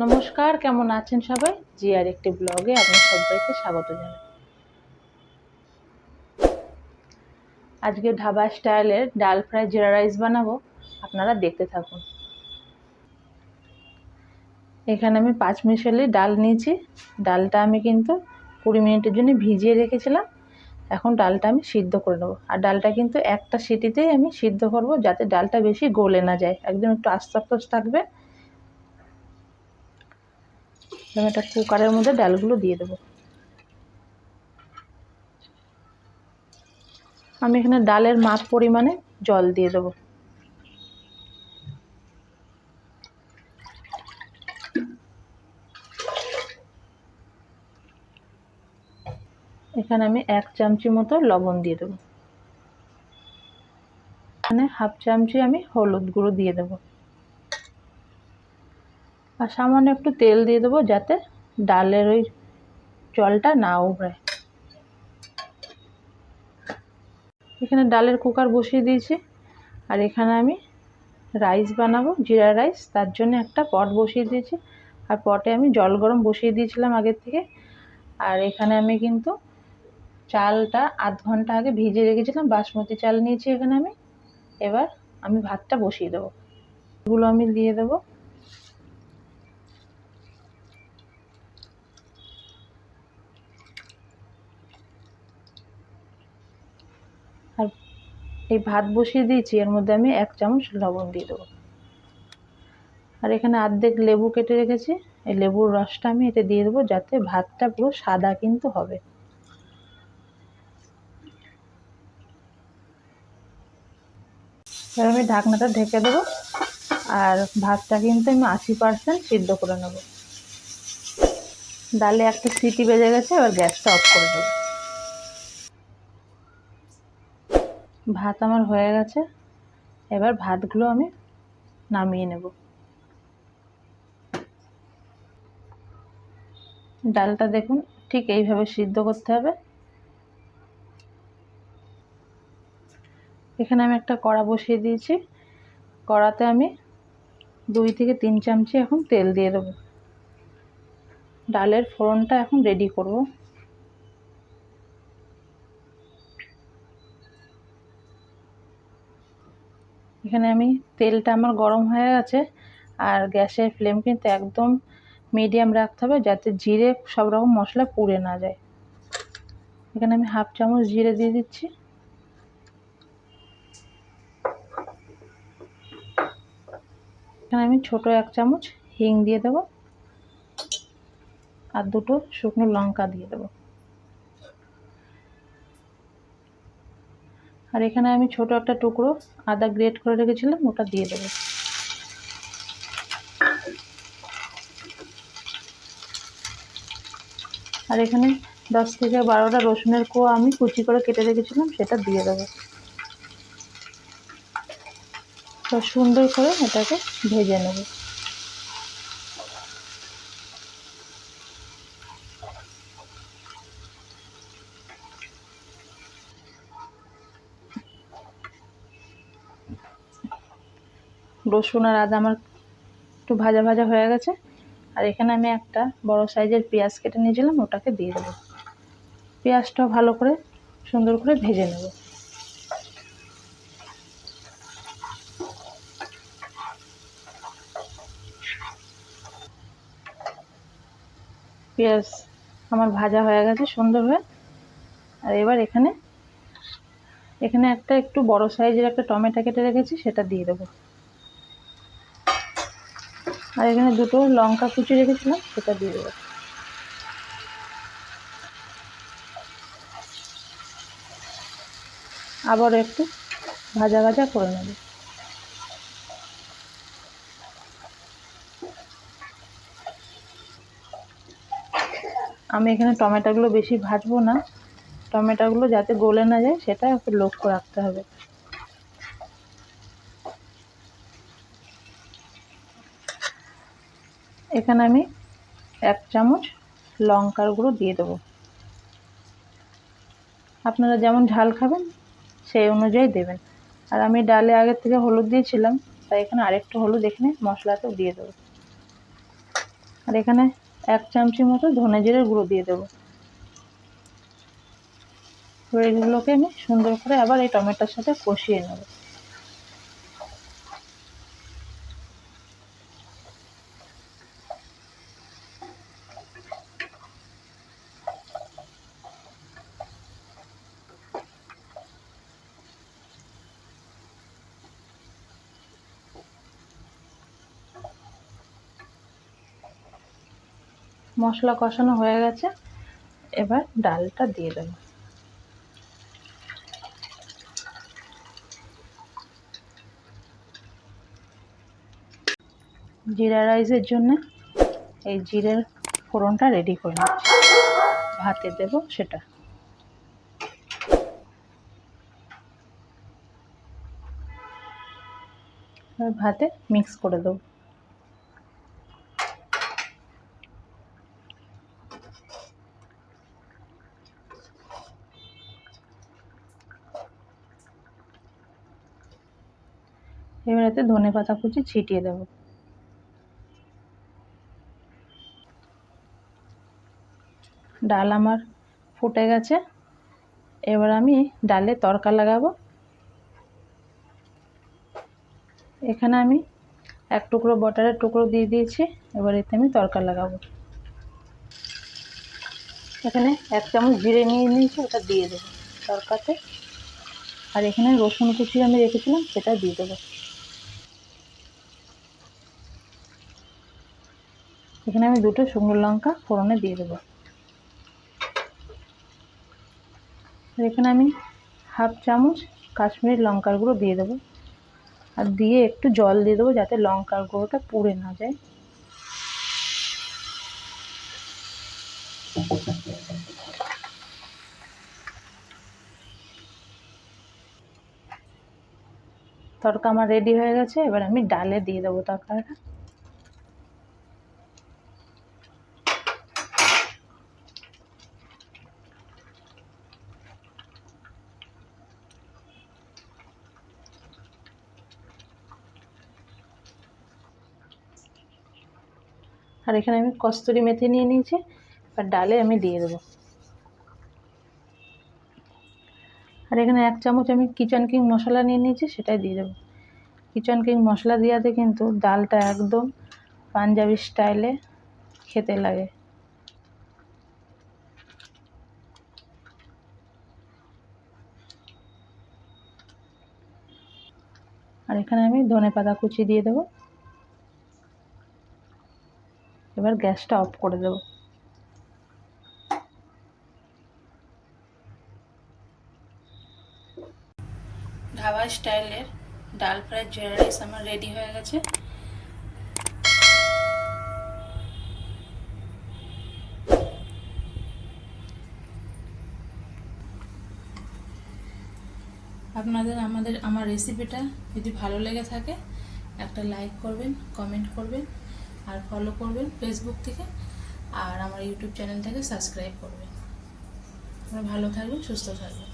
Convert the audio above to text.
নমস্কার, কেমন আছেন সবাই? জিআর একটি ব্লগে আপনার সবাইকে স্বাগত জানাই। আজকে ধাবা স্টাইলের ডাল ফ্রাই জিরা রাইস বানাবো, আপনারা দেখতে থাকুন। এখানে আমি 5 মিশালি ডাল নিয়েছি। ডালটা আমি কিন্তু 20 মিনিটের জন্য ভিজিয়ে রেখেছিলাম। এখন ডালটা আমি সিদ্ধ করে নেবো। আর ডালটা কিন্তু একটা সিটিতেই আমি সিদ্ধ করব, যাতে ডালটা বেশি গলে না যায়, একদম একটু আস্তে আস্তে থাকবে। আমি একটা কুকারের মধ্যে ডালগুলো দিয়ে দেবো। আমি এখানে ডালের মাপ পরিমাণে জল দিয়ে দেবো। এখানে আমি 1 চামচি মতো লবণ দিয়ে দেবো। এখানে হাফ চামচি আমি হলুদ গুঁড়ো দিয়ে দেবো। আর সামান্য একটু তেল দিয়ে দেবো, যাতে ডালের ওই জলটা না উবড়ায়। এখানে ডালের কুকার বসিয়ে দিয়েছি। আর এখানে আমি রাইস বানাবো, জিরা রাইস, তার জন্য একটা পট বসিয়ে দিয়েছি। আর পটে আমি জল গরম বসিয়ে দিয়েছিলাম আগের থেকে। আর এখানে আমি কিন্তু চালটা আধ ঘন্টা আগে ভিজিয়ে রেখেছিলাম, বাসমতি চাল নিয়েছি এখানে আমি। এবার আমি ভাতটা বসিয়ে দেবো। এগুলো আমি দিয়ে দেবো। আর এই ভাত বসিয়ে দিয়েছি, এর মধ্যে আমি 1 চামচ লবণ দিয়ে দেবো। আর এখানে অর্ধেক লেবু কেটে রেখেছি, এই লেবুর রসটা আমি এতে দিয়ে দেবো, যাতে ভাতটা পুরো সাদা কিন্তু হবে। এবার আমি ঢাকনাটা ঢেকে দেবো। আর ভাতটা কিন্তু আমি 80% সিদ্ধ করে নেব। ডালে একটা সিটি বেজে গেছে, এবার গ্যাসটা অফ করে দেবো। ভাত আমার হয়ে গেছে। এবার ভাতগুলো আমি নামিয়ে নেব। ডালটা দেখুন, ঠিক এইভাবে সিদ্ধ করতে হবে। এখানে আমি একটা কড়া বসিয়ে দিয়েছি। কড়াতে আমি 2 থেকে 3 চামচি এখন তেল দিয়ে দেবো। ডালের ফোড়নটা এখন রেডি করব। এখানে আমি তেলটা আমার গরম হয়ে গেছে। আর গ্যাসের ফ্লেম কিন্তু একদম মিডিয়াম রাখতে হবে, যাতে জিরে সব রকম মশলা পুড়ে না যায়। এখানে আমি হাফ চামচ জিরে দিয়ে দিচ্ছি। এখানে আমি ছোট 1 চামচ হিং দিয়ে দেবো। আর 2টো শুকনো লঙ্কা দিয়ে দেবো। আর এখানে আমি ছোট একটা টুকরো আদা গ্রেট করে রেখেছিলাম, ওটা দিয়ে দেবো। আর এখানে 10 থেকে 12টা রসুনের কোয়া আমি কুচি করে কেটে রেখেছিলাম, সেটা দিয়ে দেবো। তো সুন্দর করে এটাকে ভেজে নেব। রসুন আর আদা আমার একটু ভাজা ভাজা হয়ে গেছে। আর এখানে আমি একটা বড় সাইজের পেঁয়াজ কেটে নিয়েছিলাম, ওটাকে দিয়ে দেবো। পেঁয়াজটা ভালো করে সুন্দর করে ভেজে নেব। পেঁয়াজ আমার ভাজা হয়ে গেছে সুন্দর হয়ে। আর এবার এখানে একটা একটু বড় সাইজের একটা টমেটো কেটে রেখেছি, সেটা দিয়ে দেবো। আর এখানে 2টো লঙ্কা কুচি রেখেছিলাম, সেটা দিয়ে দেবো। আবার একটু ভাজা ভাজা করে নেব। আমি এখানে টমেটোগুলো বেশি ভাজবো না, টমেটোগুলো যাতে গলে না যায় সেটা একটু লক্ষ্য রাখতে হবে। এখানে আমি 1 চামচ লঙ্কার গুঁড়ো দিয়ে দেবো। আপনারা যেমন ঝাল খাবেন সেই অনুযায়ী দেবেন। আর আমি ডালে আগের থেকে হলুদ দিয়েছিলাম, তাই এখানে আরেকটু হলুদ এখানে মশলাতেও দিয়ে দেবো। আর এখানে 1 চামচি মতো ধনে জিরের গুঁড়ো দিয়ে দেবো। এবার এগুলোকে আমি সুন্দর করে আবার এই টমেটোর সাথে কষিয়ে নেব। মশলা কষানো হয়ে গেছে, এবার ডালটা দিয়ে দেব। জিরা রাইসের জন্য এই জিরের ফোড়নটা রেডি করে নিচ্ছি, ভাতে দেব সেটা। ভাতে মিক্স করে দেবো। এবার এতে ধনেপাতা কুচি ছিটিয়ে দেব। ডাল আমার ফুটে গেছে, এবার আমি ডালে তড়কা লাগাবো। এখানে আমি 1 টুকরো বাটারের টুকরো দিয়ে দিয়েছি, এবার এতে আমি তড়কা লাগাবো। এখানে 1 চামচ জিরে নিয়ে নিয়েছি, ওটা দিয়ে দেবো তড়কাতে। আর এখানে রসুন কুচি আমি রেখেছিলাম, সেটা দিয়ে দেবো। এখানে আমি 2টো শুকনো লঙ্কা ফোড়নে দিয়ে দেবো। এখানে আমি 1/2 চামচ কাশ্মীরি লঙ্কার গুঁড়ো দিয়ে দেবো, আর দিয়ে একটু জল দিয়ে দেবো যাতে লঙ্কার গুঁড়োটা পুড়ে না যায়। তড়কা আমার রেডি হয়ে গেছে, এবার আমি ডালে দিয়ে দেবো তরকারিটা। আর এখানে আমি কস্তুরি মেথি নিয়ে নিয়েছি, আর ডালে আমি দিয়ে দেবো। আর এখানে 1 চামচ আমি কিচেন কিং মশলা নিয়ে নিয়েছি, সেটাই দিয়ে দেবো। কিচেন কিং মশলা দেওয়াতে কিন্তু ডালটা একদম পাঞ্জাবি স্টাইলে খেতে লাগে। আর এখানে আমি ধনেপাতা কুচি দিয়ে দেবো। এবার গ্যাসটা অফ করে দেবো। ধাবা স্টাইলের ডাল ফ্রাই জিরা রাইস আমার রেডি হয়ে গেছে। আপনাদের আমার রেসিপিটা যদি ভালো লেগে থাকে একটা লাইক করবেন, কমেন্ট করবেন, আর ফলো করবেন ফেসবুক থেকে, আর আমার ইউটিউব চ্যানেলটাকে সাবস্ক্রাইব করবেন। আপনারা ভালো থাকবেন, সুস্থ থাকবেন।